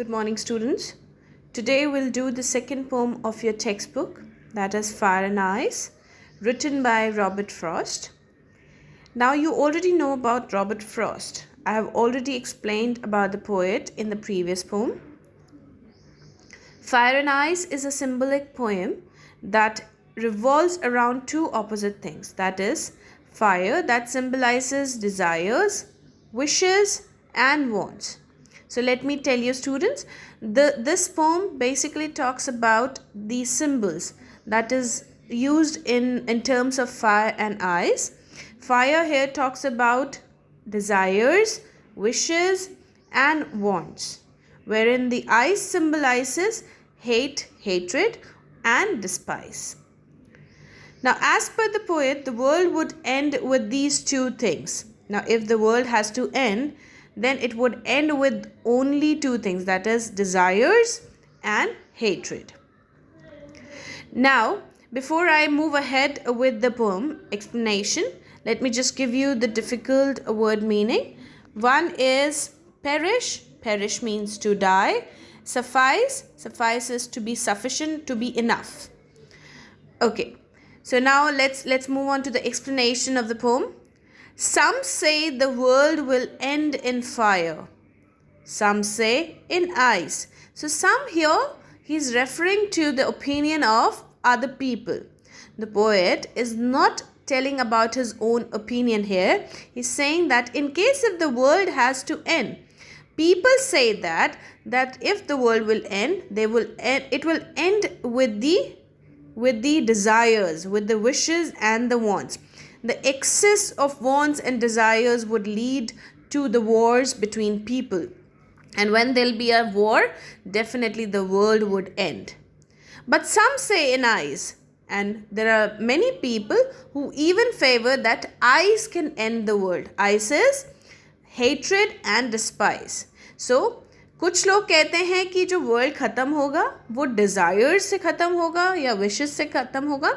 Good morning, students. Today we'll do the second poem of your textbook, that is Fire and Ice, written by Robert Frost. Now you already know about Robert Frost. I have already explained about the poet in the previous poem. Fire and Ice is a symbolic poem that revolves around two opposite things, that is, fire that symbolizes desires, wishes, and wants. So let me tell you, students, this poem basically talks about the symbols that is used in terms of fire and ice. Fire here talks about desires, wishes, and wants, wherein the ice symbolizes hate, hatred, and despise. Now, as per the poet, the world would end with these two things. Now, if the world has to end, then it would end with only two things, that is desires and hatred. Now, before I move ahead with the poem explanation, let me just give you the difficult word meaning. One is perish. Perish means to die. Suffice. Suffice is to be sufficient, to be enough. Okay, so now let's move on to the explanation of the poem. Some say the world will end in fire. Some say in ice. So some here, he's referring to the opinion of other people. The poet is not telling about his own opinion here. He's saying that in case if the world has to end, people say that if the world will end, it will end with the desires, with the wishes and the wants. The excess of wants and desires would lead to the wars between people. And when there'll be a war, definitely the world would end. But some say in ice, and there are many people who even favor that ice can end the world. Ice is hatred and despise. So, कुछ लोग कहते हैं कि जो world ख़त्म होगा वो desires से ख़त्म होगा या विशेस से ख़त्म होगा,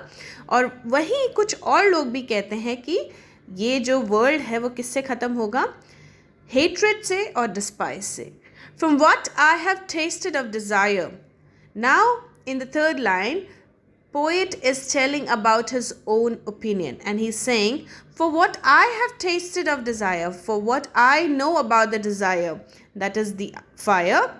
और वहीं कुछ और लोग भी कहते हैं कि ये जो वर्ल्ड है वो किससे ख़त्म होगा, हेट्रेड से और डिस्पाइस से. From what I have tasted of desire. Now in the third line, poet is telling about his own opinion, and he's saying, for what I have tasted of desire, for what I know about the desire, that is the fire,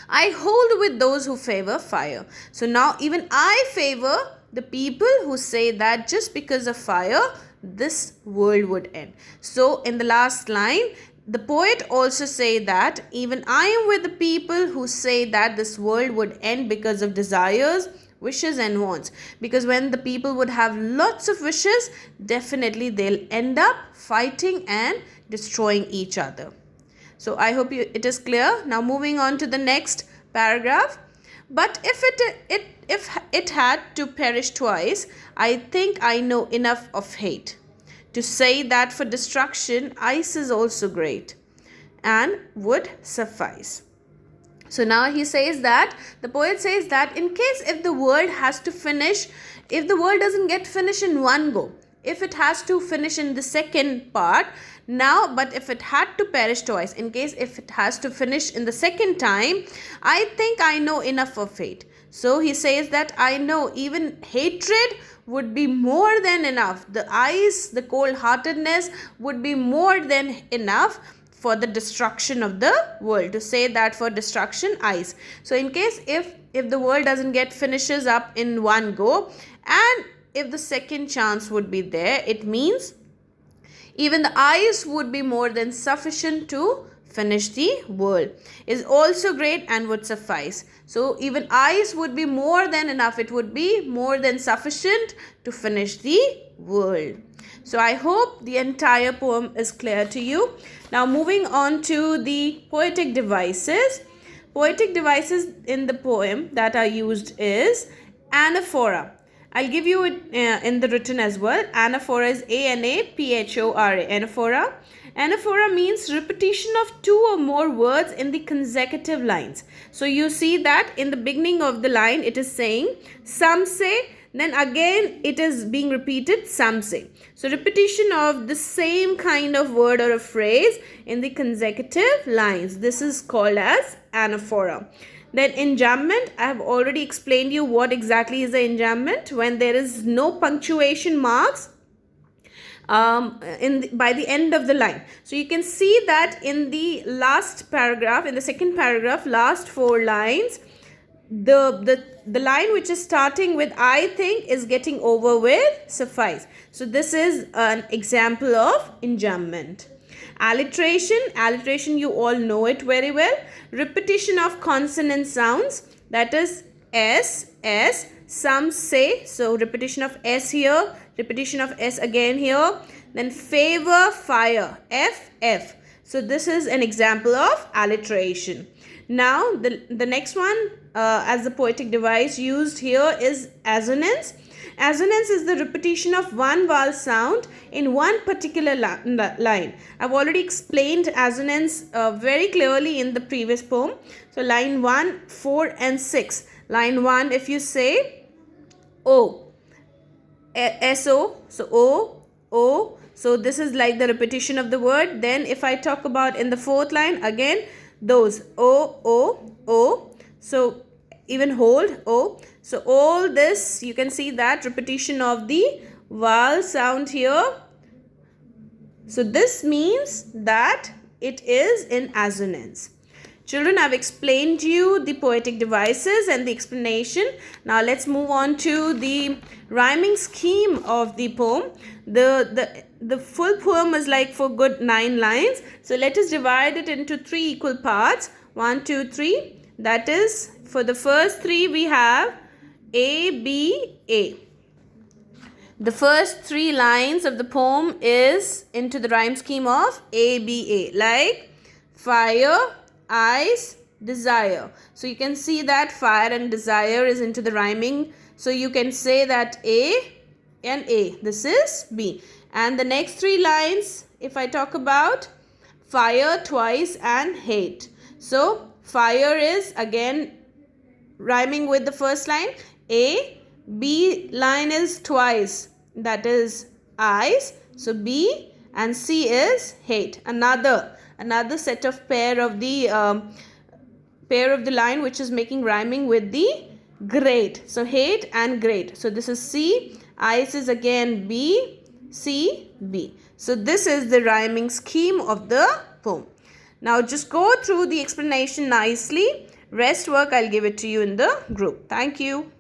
I hold with those who favor fire. So now even I favor the people who say that just because of fire, this world would end. So in the last line, the poet also say that even I am with the people who say that this world would end because of desires, wishes and wants. Because when the people would have lots of wishes, definitely they'll end up fighting and destroying each other. So I hope it is clear. Now moving on to the next paragraph. But if it had to perish twice, I think I know enough of hate to say that for destruction ice is also great and would suffice. So now he says that, the poet says that in case if the world has to finish, if the world doesn't get finished in one go, if it has to finish in the second part, now, but if it had to perish twice, in case if it has to finish in the second time, I think I know enough of hate. So he says that I know even hatred would be more than enough. The ice, the cold-heartedness would be more than enough for the destruction of the world, to say that for destruction ice. So in case if the world doesn't get finishes up in one go, and if the second chance would be there, it means even the ice would be more than sufficient to finish the world, is also great and would suffice. So even ice would be more than enough, it would be more than sufficient to finish the world. So I hope the entire poem is clear to you. Now moving on to the poetic devices. Poetic devices in the poem that are used is anaphora. I'll give you it in the written as well. Anaphora is A-N-A-P-H-O-R-A. Anaphora. Anaphora means repetition of two or more words in the consecutive lines. So you see that in the beginning of the line, it is saying, some say Then again it is being repeated, some say. So repetition of the same kind of word or a phrase in the consecutive lines. This is called as anaphora. Then enjambment, I have already explained you what exactly is the enjambment. When there is no punctuation marks by the end of the line. So you can see that in the last paragraph, in the second paragraph, last 4 lines, the line which is starting with I think is getting over with suffice. So this is an example of enjambment. Alliteration, you all know it very well. Repetition of consonant sounds, that is S, S, some say. So repetition of S here, repetition of S again here. Then favor, fire, F, F. So this is an example of alliteration. Now the next one as the poetic device used here is assonance. Assonance is the repetition of one vowel sound in one particular line. I've already explained assonance very clearly in the previous poem. So line 1, 4 and 6. Line 1, if you say O, S-O, so O, O. So this is like the repetition of the word. Then if I talk about in the 4th line, again those O, O, O. So even hold O. So all this, you can see that repetition of the vowel sound here. So this means that it is in assonance. Children, I've explained to you the poetic devices and the explanation. Now let's move on to the rhyming scheme of the poem. The full poem is like for good 9 lines. So let us divide it into 3 equal parts. 1, 2, 3. That is, for the first 3 we have A, B, A. The first 3 lines of the poem is into the rhyme scheme of A, B, A. Like fire, ice, desire. So you can see that fire and desire is into the rhyming. So you can say that A and A. This is B. And the next 3 lines, if I talk about fire, twice and hate. So fire is again rhyming with the first line A. B line is twice, that is ice. So B, and C is hate. Another set of pair of the line which is making rhyming with the great. So hate and great. So this is C. Ice is again B. C, B. So this is the rhyming scheme of the poem. Now just go through the explanation nicely. Rest work I'll give it to you in the group. Thank you.